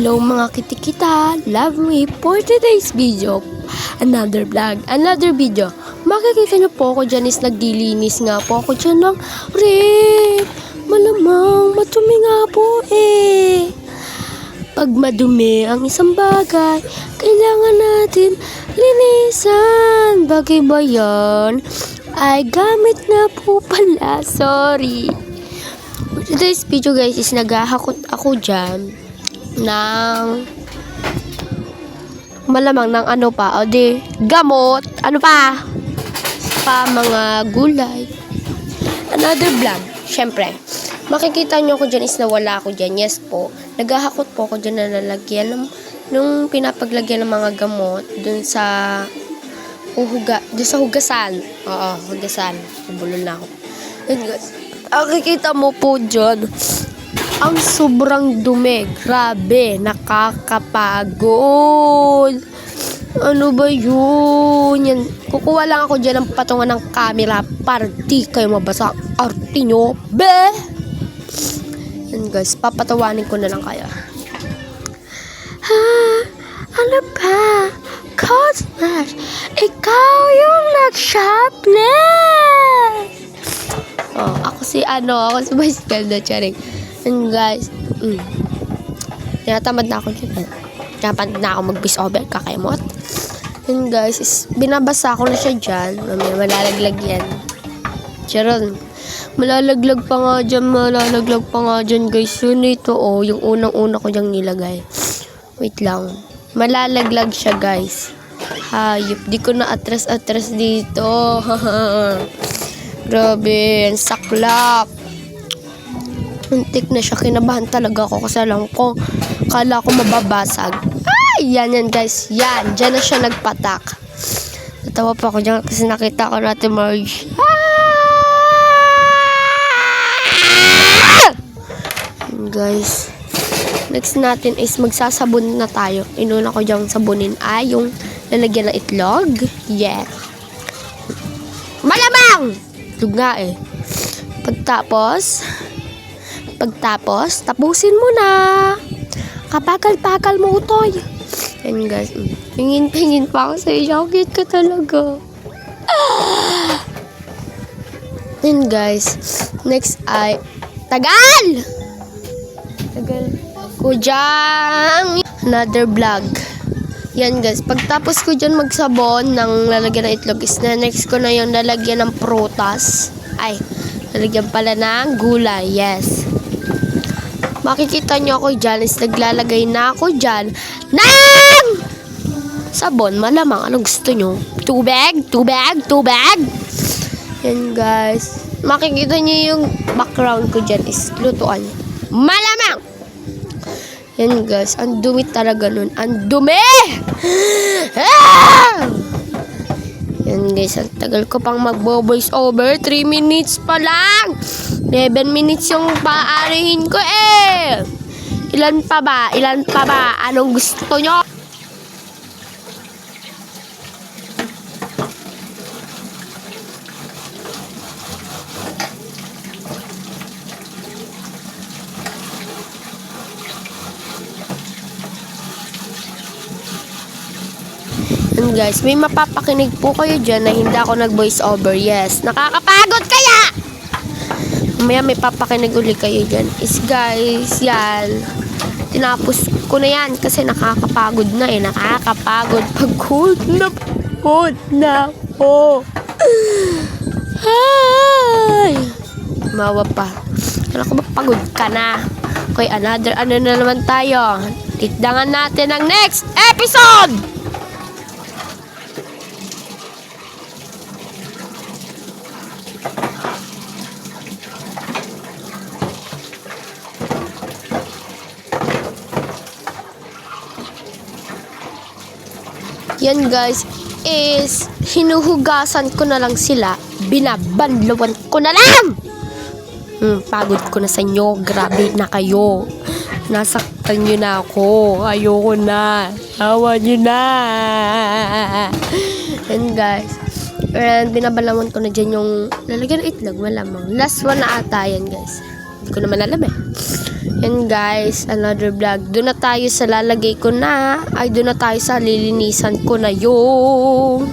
Hello mga kitikita, love me for today's video. Another vlog, another video. Makikita niyo po ako dyan is naglilinis nga po ako dyan ng rep. Malamang madumi nga po eh. Pag madumi ang isang bagay, kailangan natin linisan. Bagay ba yan? Ay gamit na po pala, sorry. For today's video guys is naghahakot ako dyan ng malamang ng ano pa, o di gamot, ano pa mga gulay. Another vlog, syempre makikita nyo ako dyan is nawala ako dyan. Yes po, naghahakot po ako dyan na lalagyan nung pinapaglagyan ng mga gamot dun sa hugasan. Oo, hugasan. Nabulol na ako. And guys, nakikita mo po dyan ang sobrang dumi. Grabe, nakakapagod. Ano ba yun? Yan. Kukuha lang ako dyan ng patungan ng camera para di kayo mabasa ang arte nyo. Be! Yan guys, papatawanin ko na lang kayo. Ha? Ano ba? Cosmos, ikaw yung nag-shoplift! Oh, ako si Vice Ganda, charing. And guys, tinatamad na ako dyan. Tinatamad na ako mag-voice over, kakemot. And guys, binabasa ko na siya dyan. Mamaya malalaglag yan. Charon. Malalaglag pa nga dyan guys. Yun ito yung unang-una ko dyang nilagay. Wait lang. Malalaglag siya guys. Hayop. Di ko na atras dito. Grabe. Ang saklap. Untik na siya. Kinabahan talaga ako kasi kala ko mababasag. Ay! Yan guys. Yan. Diyan na siya nagpatak. Natawa pa ako dyan kasi nakita ko natin Marge. Guys, next natin is magsasabon na tayo. Inuna ko dyan sabunin ay yung lalagyan ng itlog. Yeah. Malamang! Itlog nga eh. Pagtapos, tapusin mo na. Kapagal-pagal mo utoy. Yan guys. Pingin pa ako sa iyo. Cute ka talaga. Yan guys. Next ay tagal ko dyan. Another vlog. Yan guys. Pagtapos ko dyan magsabon ng lalagyan ng itlog is na next ko na yung lalagyan ng prutas. Ay, lalagyan pala ng gulay. Yes. Makikita nyo ako dyan is naglalagay na ako dyan ng sabon. Malamang. Anong gusto nyo? Tubig? Yan guys. Makikita nyo yung background ko dyan is lutuan. Malamang! Yan guys. Ang dumi talaga nun. Ang dumi! Yan guys. Ang tagal ko pang magbo-voice over. 3 minutes pa lang. 11 minutes yung paarihin ko eh. Ilan pa ba? Anong gusto nyo? And guys, may mapapakinig po kayo dyan na hindi ako nag-voice over. Yes, nakakapagod kaya! Mamaya may papakinig uli kayo dyan. Is guys, yan. Tinapos ko na yan kasi nakakapagod na eh. Nakakapagod. Pagod na po. Ay! Mawa pa. Kala ko ba pagod ka na? Okay, another na naman tayo. Tikdangan natin ang next episode! Yan guys, is hinuhugasan ko na lang sila. Binabanlawan ko na lang! Pagod ko na sa inyo. Grabe na kayo. Nasaktan nyo na ako. Ayoko na. Awa nyo na. Yan guys. And binabanlawan ko na dyan yung lalagyan ng itlog. Malamang. Last one na ata yan guys. Hindi ko naman alam eh. Yan guys, another vlog. Doon na tayo sa lalagay ko na. Ay, doon na tayo sa lilinisan ko na yung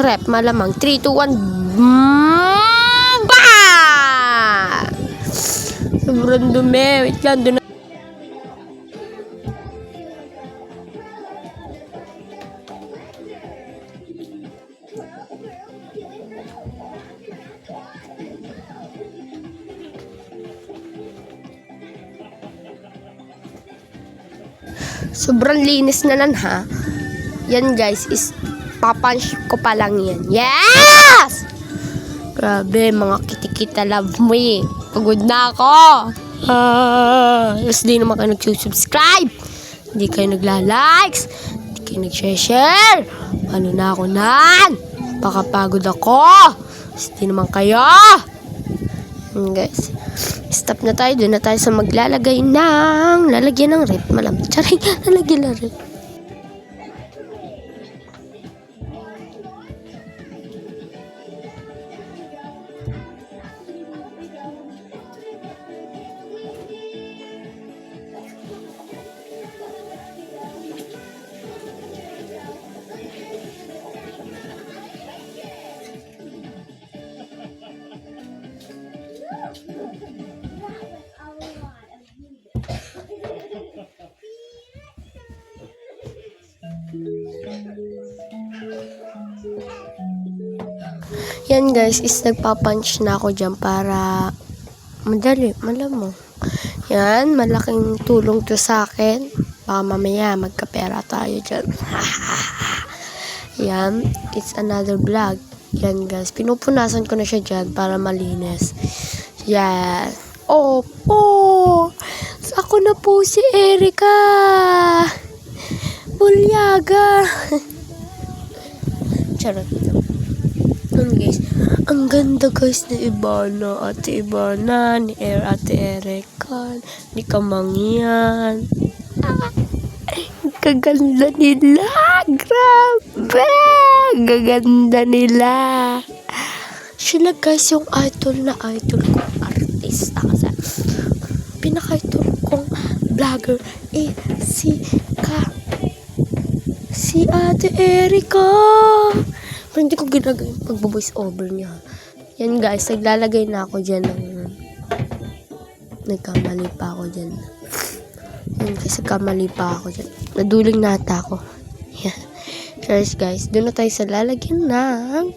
rep. Malamang 3, 2, 1. Ba! Sobrang dumi. Wait lang, doon na. Sobrang linis na nan ha. Yan guys is papunch ko pa lang yan. Yes! Grabe mga kitikita love me. Pagod na ako. Tapos di naman kayo nagsusubscribe. Hindi kayo nagla-likes. Hindi kayo nag-share. Ano na ako nan? Pakapagod ako. Tapos di naman kayo. Guys, stop na tayo. Doon na tayo sa maglalagay ng lalagyan ng rep. Charing, lalagyan ng rep. Yan guys, is nagpapunch na ako dyan para madali, malamang. Yan, malaking tulong to sa akin. Baka mamaya magkapera tayo dyan. Yan, it's another vlog. Yan guys, pinupunasan ko na siya dyan para malinis. Yan. Opo! Ako na po si Erica Bulyaga. Charot. Guys, ang ganda guys ni Ibana, Ate Ibana, ni Ate Erica, ni Kamangyan. Kaganda nila, grabe, gaganda nila. Sila guys yung idol kong artista kasi pinaka-idol kong vlogger si Ate Erica. Pero hindi ko ginagawa yung pag-voice over niya. Yan guys, naglalagay na ako dyan ng nagkamali pa ako dyan. Yan guys, nagkamali pa ako dyan. Naduling nata ako. Yan. Cheers guys, doon na tayo sa lalagyan ng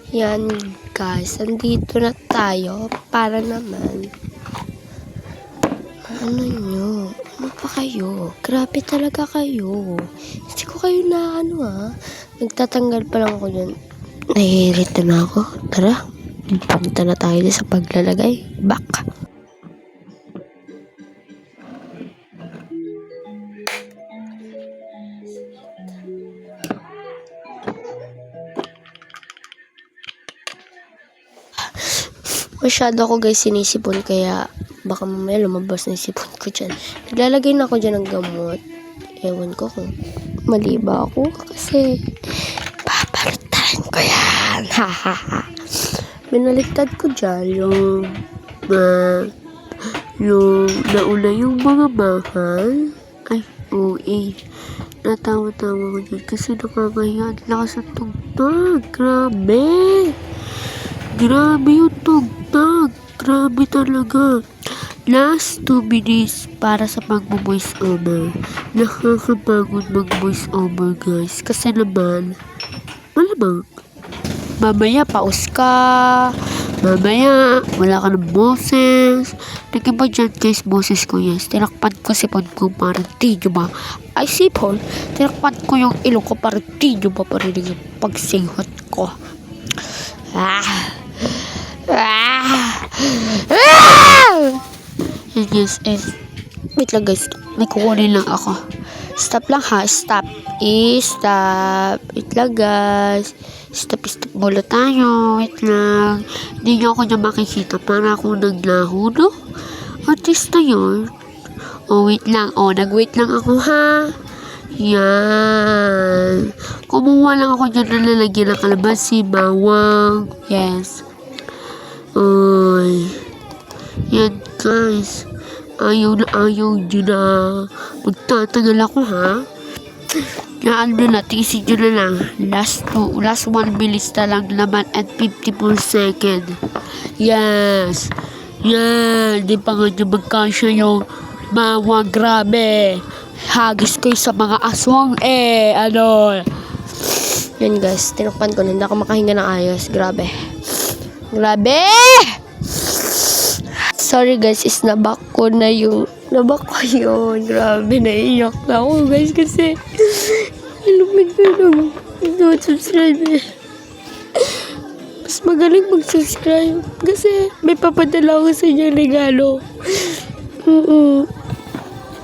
Yan guys, andito na tayo para naman ano pa kayo? Grabe talaga kayo. Hindi ko kayo na nagtatanggal pa lang ako dyan. Nahihirita na ako. Tara, punta na tayo sa paglalagay. Back. Masyado ako guys sinisipon kaya baka mamaya lumabas na yung sipon ko dyan. Naglalagay na ako dyan ng gamot. Ewan ko kung mali ba ako kasi paparutan ko yan. Binaliktad ko dyan yung nauna yung mga mahal. Ay, OA. Natawa-tawa ko dyan kasi nakakahiya. Lakas ng tugtog. Grabe. Grabe yung tugtog. Grabe talaga. Last 2 minutes para sa pag-voice over. Nakakapagod mag-voice over guys. Kasi naman, malamang, mamaya paus ka. Mamaya, wala ka ng boses. Nagiba dyan guys, boses ko yes. Tinakpan ko sipon ko parang di nyo ba? Ay sipon, tinakpan ko yung ilong ko parang di nyo ba parinig yung pagsinghot ko. Yes, wait lang guys, may kukunin lang ako. Stop lang ha, stop. Stop. Wait lang guys. Stop mula tayo. Wait lang. Hindi nyo ako dyan makikita. Para ako naglaho, no? Artista yun. Oh, wait lang. Oh, nag-wait lang ako, ha? Yan. Kumuha lang ako dyan na lalagyan ng kalamansi, bawang. Yes. Ay. Yan, guys. Ayaw nyo na. Magtatagal ako, ha? Yan na, tiisin nyo na lang. Last 1 minutes na lang naman at 54 second. Yes. Yan. Di pa nga nyo magkasya yung mga grabe. Hagis kayo sa mga aswang ano. Yan guys, tinukpan ko na. Hindi ako makahinga ng ayos. Grabe. Grabe! Sorry guys, nabak ko yun. Grabe, naiiyak na ako guys kasi lumit na lang. Don't subscribe Mas magaling mag-subscribe kasi may papadala ako sa inyong regalo.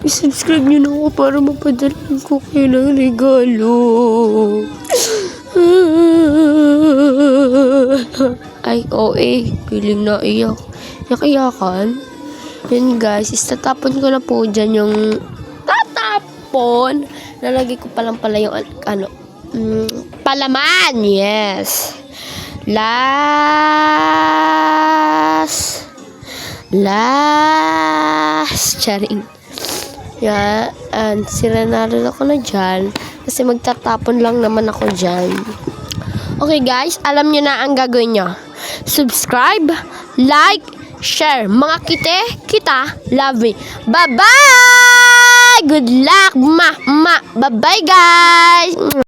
I-subscribe nyo na ako para mapadala ko kayo ng regalo. Ay, feeling na iyak. Iyak-iyakan. Yan guys, tatapon ko na po dyan yung tatapon. Nalagay ko pa lang pala yung palaman. Yes. Last. Charing. Yan. Sira na rin ako na dyan. Kasi magtatapon lang naman ako dyan. Okay guys, alam nyo na ang gagawin nyo. Subscribe, like, share. Mga kita, love me. Bye-bye! Good luck, Bye-bye, guys!